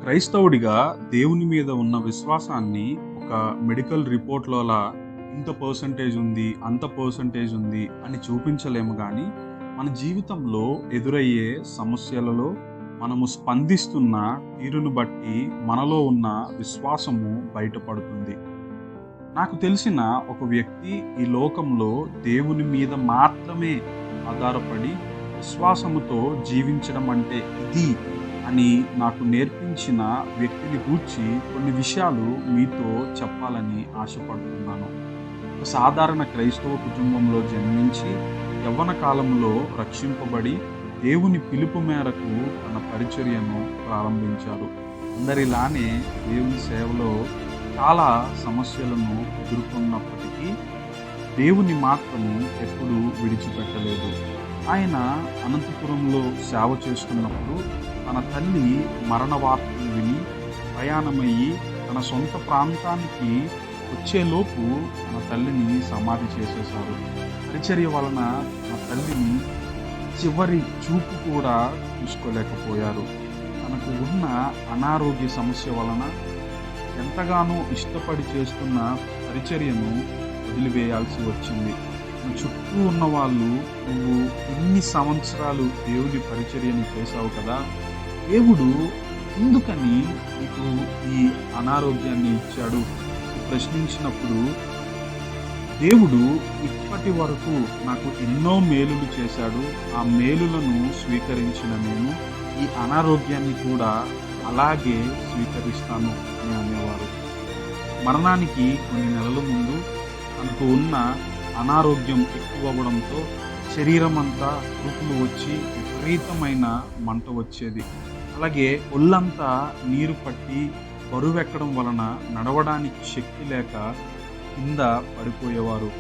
క్రైస్తవుడిగా దేవుని మీద ఉన్న విశ్వాసాన్ని ఒక మెడికల్ రిపోర్ట్‌లోలా ఇంత పర్సెంటేజ్ ఉంది, అంత పర్సెంటేజ్ ఉంది అని చూపించలేము గానీ, మన జీవితంలో ఎదురయ్యే సమస్యలలో మనము స్పందిస్తున్న తీరును బట్టి మనలో ఉన్న విశ్వాసము బయటపడుతుంది. నాకు తెలిసిన ఒక వ్యక్తి ఈ లోకంలో దేవుని మీద మాత్రమే ఆధారపడి విశ్వాసముతో జీవించడం అంటే ఇది అని నాకు నేర్పించిన వ్యక్తిని గూర్చి కొన్ని విషయాలు మీతో చెప్పాలని ఆశపడుతున్నాను. ఒక సాధారణ క్రైస్తవ కుటుంబంలో జన్మించి యవ్వన కాలంలో రక్షింపబడి దేవుని పిలుపు మేరకు తన పరిచర్యను ప్రారంభించారు. అందరిలానే దేవుని సేవలో చాలా సమస్యలను ఎదుర్కొన్నప్పటికీ దేవుని మాత్రము ఎప్పుడూ విడిచిపెట్టలేదు. ఆయన అనంతపురంలో సేవ చేస్తున్నప్పుడు తన తల్లి మరణ వార్తను విని ప్రయాణమయ్యి తన సొంత ప్రాంతానికి వచ్చేలోపు తన తల్లిని సమాధి చేసేశారు. పరిచర్య వలన తన తల్లిని చివరి చూపు కూడా చూసుకోలేకపోయారు. తనకు ఉన్న అనారోగ్య సమస్య వలన ఎంతగానో ఇష్టపడి చేస్తున్న పరిచర్యను వదిలివేయాల్సి వచ్చింది. చుట్టూ ఉన్న వాళ్ళు, నువ్వు ఇన్ని సంవత్సరాలు దేవుడి పరిచర్యను చేశావు కదా, దేవుడు ఎందుకని నీకు ఈ అనారోగ్యాన్ని ఇచ్చాడు ప్రశ్నించినప్పుడు, దేవుడు ఇప్పటి వరకు నాకు ఎన్నో మేలులు చేశాడు, ఆ మేలులను స్వీకరించిన నేను ఈ అనారోగ్యాన్ని కూడా అలాగే స్వీకరిస్తాను అని అనేవారు. మరణానికి కొన్ని నెలల ముందు తనకు ఉన్న అనారోగ్యం ఎక్కువ అవ్వడంతో శరీరం అంతా కురుపులు వచ్చి విపరీతమైన మంట వచ్చేది. అలాగే ఒళ్ళంతా నీరు పట్టి బరువెక్కడం వలన నడవడానికి శక్తి లేక కింద పడిపోయేవారు.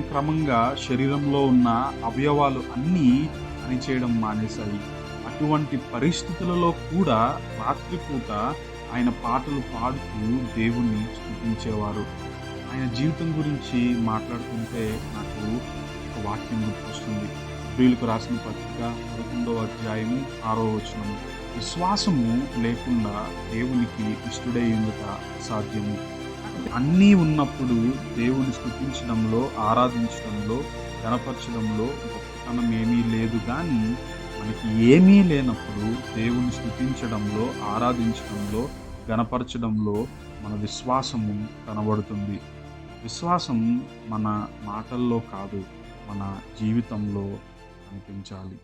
క్రమంగా శరీరంలో ఉన్న అవయవాలు అన్నీ పనిచేయడం మానేశాయి. అటువంటి పరిస్థితులలో కూడా రాత్రిపూట ఆయన పాటలు పాడుతూ దేవుణ్ణి స్తుతించేవారు. ఆయన జీవితం గురించి మాట్లాడుతుంటే నాకు ఒక వాక్యం గుర్తొస్తుంది. హెబ్రీయులకు రాసిన పత్రిక 11వ అధ్యాయము 6వ వచనము. విశ్వాసము లేకుండా దేవునికి ఇష్టడై ఉండుట అసాధ్యము. అన్నీ ఉన్నప్పుడు దేవుని స్తుతించడంలో, ఆరాధించడంలో, గణపరచడంలో గొప్పతనం ఏమీ లేదు. కానీ మనకి ఏమీ లేనప్పుడు దేవుని స్తుతించడంలో, ఆరాధించడంలో, గణపరచడంలో మన విశ్వాసము కనబడుతుంది. విశ్వాసం మన మాటల్లో కాదు, మన జీవితంలో కనిపించాలి.